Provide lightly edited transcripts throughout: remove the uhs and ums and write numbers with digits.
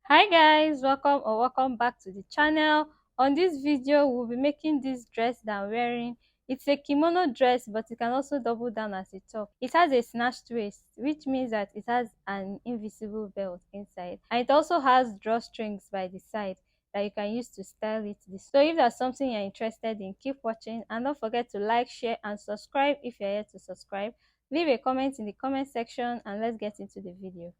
Hi guys, welcome back to the channel. On this video we'll be making this dress that I'm wearing. It's a kimono dress, but it can also double down as a top. It has a snatched waist, which means that it has an invisible belt inside, and it also has drawstrings by the side that you can use to style it. So if that's something you're interested in, keep watching, and don't forget to like, share and subscribe if you're yet to subscribe. Leave a comment in the comment section and let's get into the video.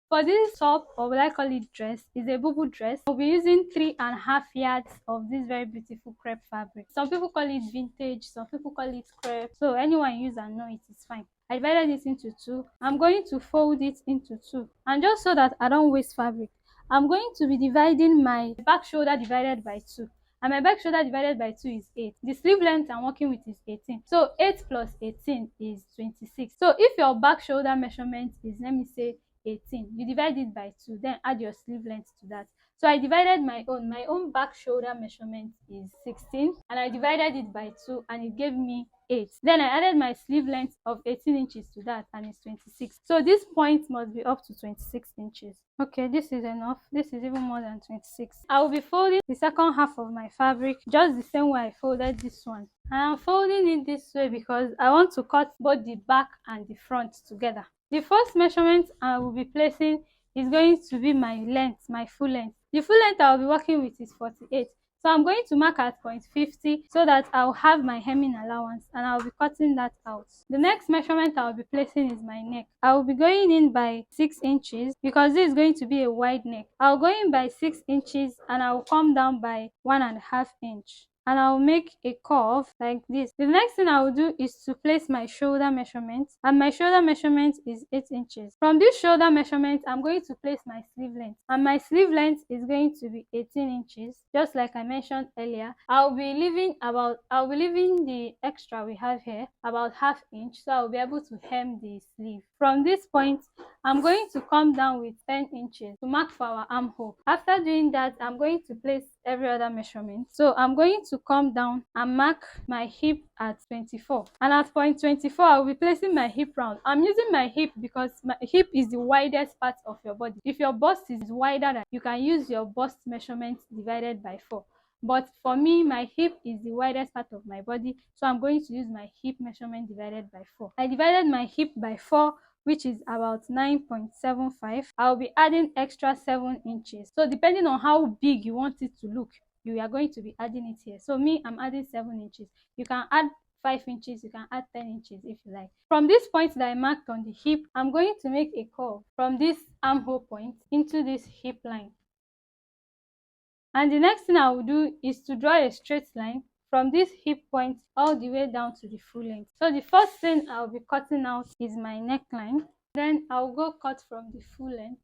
For this top, or will I call it dress, is a bubu dress. I'll be using 3.5 yards of this very beautiful crepe fabric. Some people call it vintage, some people call it crepe. So anyone use and know it is fine. I divided it into two. I'm going to fold it into two. And just so that I don't waste fabric, I'm going to be dividing my back shoulder divided by two. And my back shoulder divided by 2 is 8. The sleeve length I'm working with is 18. So 8 plus 18 is 26. So if your back shoulder measurement is, let me say, 18, you divide it by 2, then add your sleeve length to that. So I divided my own back shoulder measurement is 16, and I divided it by 2 and it gave me 8. Then I added my sleeve length of 18 inches to that and it's 26. So this point must be up to 26 inches. Okay, this is enough. This is even more than 26. I will be folding the second half of my fabric just the same way I folded this one. And I'm folding it this way because I want to cut both the back and the front together. The first measurement I will be placing is going to be my length, my full length. The full length I will be working with is 48. So I'm going to mark at point 50 so that I'll have my hemming allowance and I'll be cutting that out. The next measurement I'll be placing is my neck. I will be going in by 6 inches because this is going to be a wide neck. I'll go in by 6 inches and I'll come down by 1.5 inch. And I'll make a curve like this. The next thing I will do is to place my shoulder measurement, and my shoulder measurement is 8 inches. From this shoulder measurement, I'm going to place my sleeve length, and my sleeve length is going to be 18 inches, just like I mentioned earlier. I'll be leaving the extra we have here about ½ inch, so I'll be able to hem the sleeve. From this point, I'm going to come down with 10 inches to mark for our armhole. After doing that, I'm going to place every other measurement. So I'm going to come down and mark my hip at 24. And at point 24, I'll be placing my hip round. I'm using my hip because my hip is the widest part of your body. If your bust is wider, you can use your bust measurement divided by 4. But for me, my hip is the widest part of my body, so I'm going to use my hip measurement divided by 4. I divided my hip by 4, which is about 9.75. I'll be adding extra 7 inches. So depending on how big you want it to look, you are going to be adding it here. So me, I'm adding 7 inches. You can add 5 inches, you can add 10 inches if you like. From this point that I marked on the hip, I'm going to make a curve from this armhole point into this hip line. And the next thing I will do is to draw a straight line from this hip point all the way down to the full length. So the first thing I'll be cutting out is my neckline. Then I'll go cut from the full length.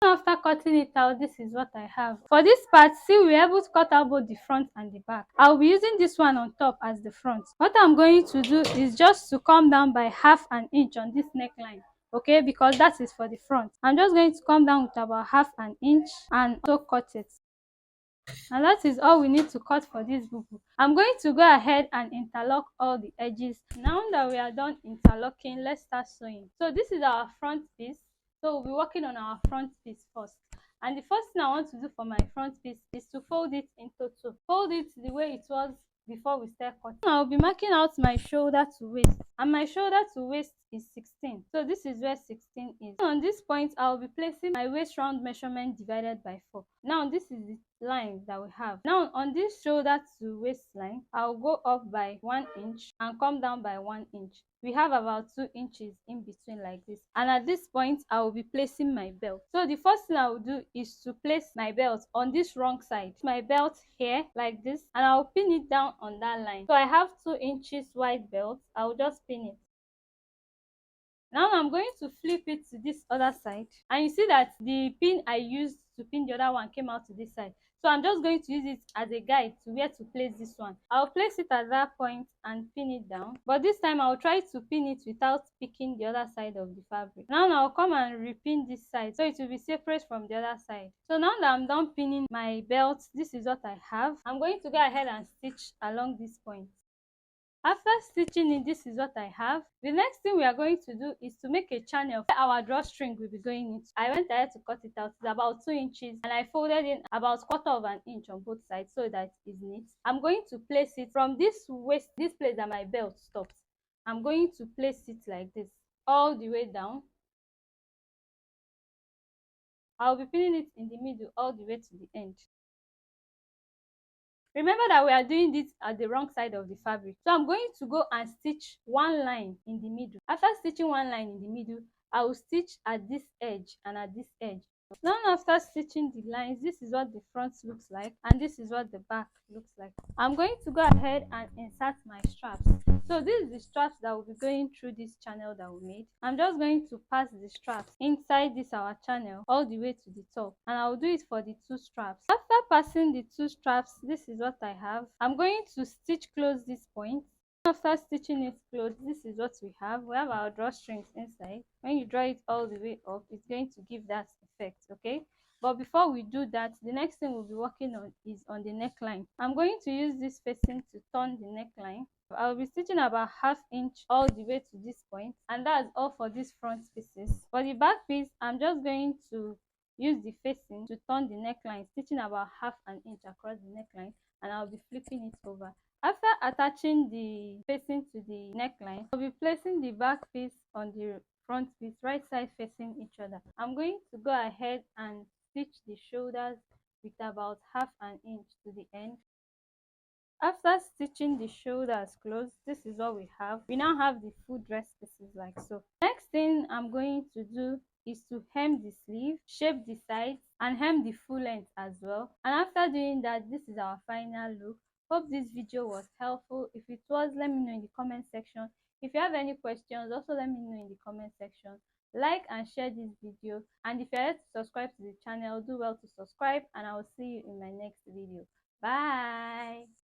After cutting it out, this is what I have. For this part, see, we're able to cut out both the front and the back. I'll be using this one on top as the front. What I'm going to do is just to come down by ½ inch on this neckline. Okay, because that is for the front. I'm just going to come down with about ½ inch and so cut it. And that is all we need to cut for this bubu. I'm going to go ahead and interlock all the edges. Now that we are done interlocking, let's start sewing. So this is our front piece, so we'll be working on our front piece first. And the first thing I want to do for my front piece is to fold it into two. Fold it the way it was before we start cutting. I'll be marking out my shoulder to waist, and my shoulder to waist is 16. So this is where 16 is. On this point, I'll be placing my waist round measurement divided by 4. Now this is the line that we have. Now on this shoulder to waist line, I'll go up by 1 inch and come down by 1 inch. We have about 2 inches in between like this. And at this point, I will be placing my belt. So the first thing I will do is to place my belt on this wrong side. My belt here like this, and I'll pin it down on that line. So I have 2 inches wide belt. I'll just pin it. Now I'm going to flip it to this other side, and you see that the pin I used to pin the other one came out to this side. So I'm just going to use it as a guide to where to place this one. I'll place it at that point and pin it down, but this time I'll try to pin it without picking the other side of the fabric. Now I'll come and repin this side so it will be separate from the other side. So now that I'm done pinning my belt, this is what I have. I'm going to go ahead and stitch along this point. After stitching it, this is what I have. The next thing we are going to do is to make a channel where our drawstring will be going into. I went ahead to cut it out. It's about 2 inches, and I folded in about 1/4 on both sides so that it is neat. I'm going to place it from this waist, this place that my belt stops. I'm going to place it like this all the way down. I'll be pinning it in the middle all the way to the end. Remember that we are doing this at the wrong side of the fabric, so I'm going to go and stitch one line in the middle. After stitching one line in the middle, I will stitch at this edge and at this edge. Now after stitching the lines, this is what the front looks like and this is what the back looks like. I'm going to go ahead and insert my straps. So this is the straps that will be going through this channel that we made. I'm just going to pass the straps inside this our channel all the way to the top, and I'll do it for the two straps. After passing the two straps, this is what I have. I'm going to stitch close this point. After stitching it closed, this is what we have. We have our drawstrings inside. When you draw it all the way up, it's going to give that effect, okay? But before we do that, the next thing we'll be working on is on the neckline. I'm going to use this facing to turn the neckline. I'll be stitching about 1/2 inch all the way to this point, and that's all for these front pieces. For the back piece, I'm just going to use the facing to turn the neckline, stitching about 1/2 inch across the neckline, and I'll be flipping it over. After attaching the facing to the neckline, I'll be placing the back piece on the front piece, right side facing each other. I'm going to go ahead and stitch the shoulders with about 1/2 inch to the end. After stitching the shoulders closed, this is what we have. We now have the full dress pieces like so. Next thing I'm going to do is to hem the sleeve, shape the sides, and hem the full length as well. And after doing that, this is our final look. Hope this video was helpful. If it was, let me know in the comment section. If you have any questions, also let me know in the comment section. Like and share this video, and if you're yet to subscribe to the channel, do well to subscribe, and I will see you in my next video. Bye.